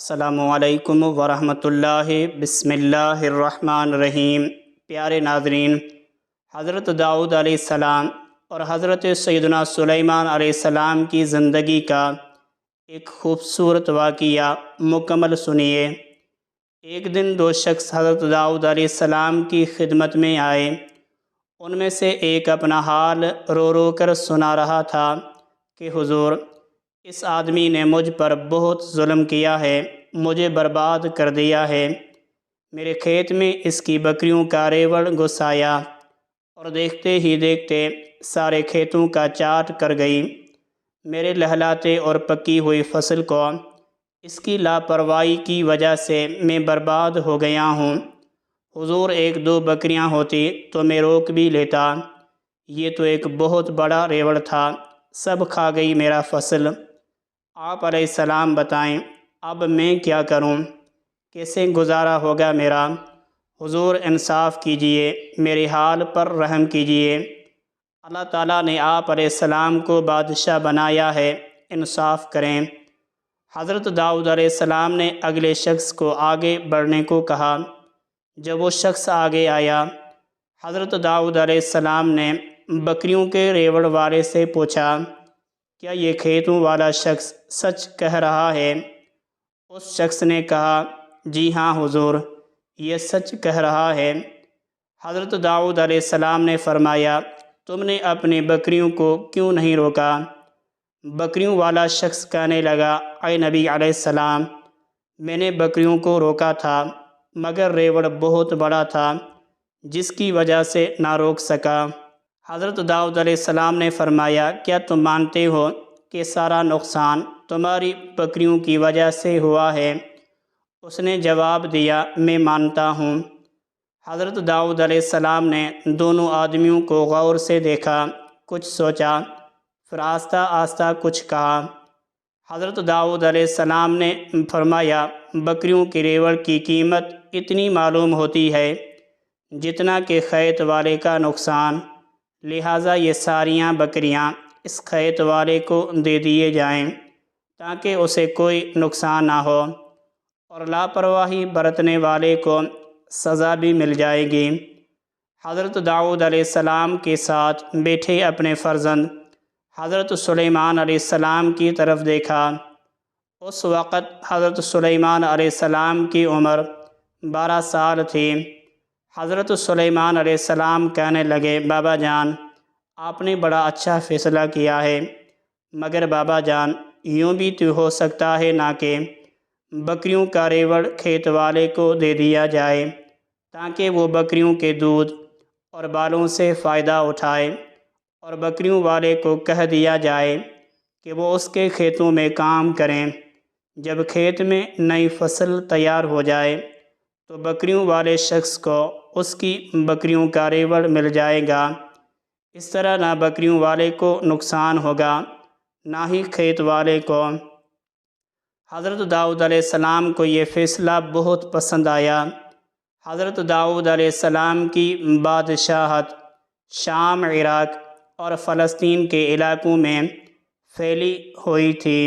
السلام علیکم ورحمۃ اللہ۔ بسم اللہ الرحمن الرحیم۔ پیارے ناظرین، حضرت داؤد علیہ السلام اور حضرت سیدنا سلیمان علیہ السلام کی زندگی کا ایک خوبصورت واقعہ مکمل سنیے۔ ایک دن دو شخص حضرت داؤد علیہ السلام کی خدمت میں آئے۔ ان میں سے ایک اپنا حال رو رو کر سنا رہا تھا کہ حضور، اس آدمی نے مجھ پر بہت ظلم کیا ہے، مجھے برباد کر دیا ہے۔ میرے کھیت میں اس کی بکریوں کا ریوڑ گھس آیا اور دیکھتے ہی دیکھتے سارے کھیتوں کا چاٹ کر گئی۔ میرے لہلاتے اور پکی ہوئی فصل کو اس کی لاپرواہی کی وجہ سے میں برباد ہو گیا ہوں۔ حضور، ایک دو بکریاں ہوتی تو میں روک بھی لیتا، یہ تو ایک بہت بڑا ریوڑ تھا، سب کھا گئی میرا فصل۔ آپ علیہ السلام بتائیں اب میں کیا کروں، کیسے گزارا ہوگا میرا؟ حضور انصاف کیجئے، میرے حال پر رحم کیجئے۔ اللہ تعالیٰ نے آپ علیہ السلام کو بادشاہ بنایا ہے، انصاف کریں۔ حضرت داؤد علیہ السلام نے اگلے شخص کو آگے بڑھنے کو کہا۔ جب وہ شخص آگے آیا، حضرت داؤد علیہ السلام نے بکریوں کے ریوڑ والے سے پوچھا، کیا یہ کھیتوں والا شخص سچ کہہ رہا ہے؟ اس شخص نے کہا، جی ہاں حضور، یہ سچ کہہ رہا ہے۔ حضرت داؤد علیہ السلام نے فرمایا، تم نے اپنی بکریوں کو کیوں نہیں روکا؟ بکریوں والا شخص کہنے لگا، اے نبی علیہ السلام، میں نے بکریوں کو روکا تھا مگر ریوڑ بہت بڑا تھا جس کی وجہ سے نہ روک سکا۔ حضرت داؤد علیہ السلام نے فرمایا، کیا تم مانتے ہو کہ سارا نقصان تمہاری بکریوں کی وجہ سے ہوا ہے؟ اس نے جواب دیا، میں مانتا ہوں۔ حضرت داؤد علیہ السلام نے دونوں آدمیوں کو غور سے دیکھا، کچھ سوچا، پھر آہستہ آہستہ کچھ کہا۔ حضرت داؤد علیہ السلام نے فرمایا، بکریوں کے ریوڑ کی قیمت اتنی معلوم ہوتی ہے جتنا کہ کھیت والے کا نقصان، لہٰذا یہ ساریاں بکریاں اس کھیت والے کو دے دیے جائیں تاکہ اسے کوئی نقصان نہ ہو اور لاپرواہی برتنے والے کو سزا بھی مل جائے گی۔ حضرت داؤد علیہ السلام کے ساتھ بیٹھے اپنے فرزند حضرت سلیمان علیہ السلام کی طرف دیکھا۔ اس وقت حضرت سلیمان علیہ السلام کی عمر 12 سال تھی۔ حضرت سلیمان علیہ السلام کہنے لگے، بابا جان، آپ نے بڑا اچھا فیصلہ کیا ہے، مگر بابا جان، یوں بھی تو ہو سکتا ہے نا کہ بکریوں کا ریوڑ کھیت والے کو دے دیا جائے تاکہ وہ بکریوں کے دودھ اور بالوں سے فائدہ اٹھائے، اور بکریوں والے کو کہہ دیا جائے کہ وہ اس کے کھیتوں میں کام کریں۔ جب کھیت میں نئی فصل تیار ہو جائے تو بکریوں والے شخص کو اس کی بکریوں کا ریوڑ مل جائے گا۔ اس طرح نہ بکریوں والے کو نقصان ہوگا نہ ہی کھیت والے کو۔ حضرت داؤد علیہ السلام کو یہ فیصلہ بہت پسند آیا۔ حضرت داؤد علیہ السلام کی بادشاہت شام، عراق اور فلسطین کے علاقوں میں پھیلی ہوئی تھی۔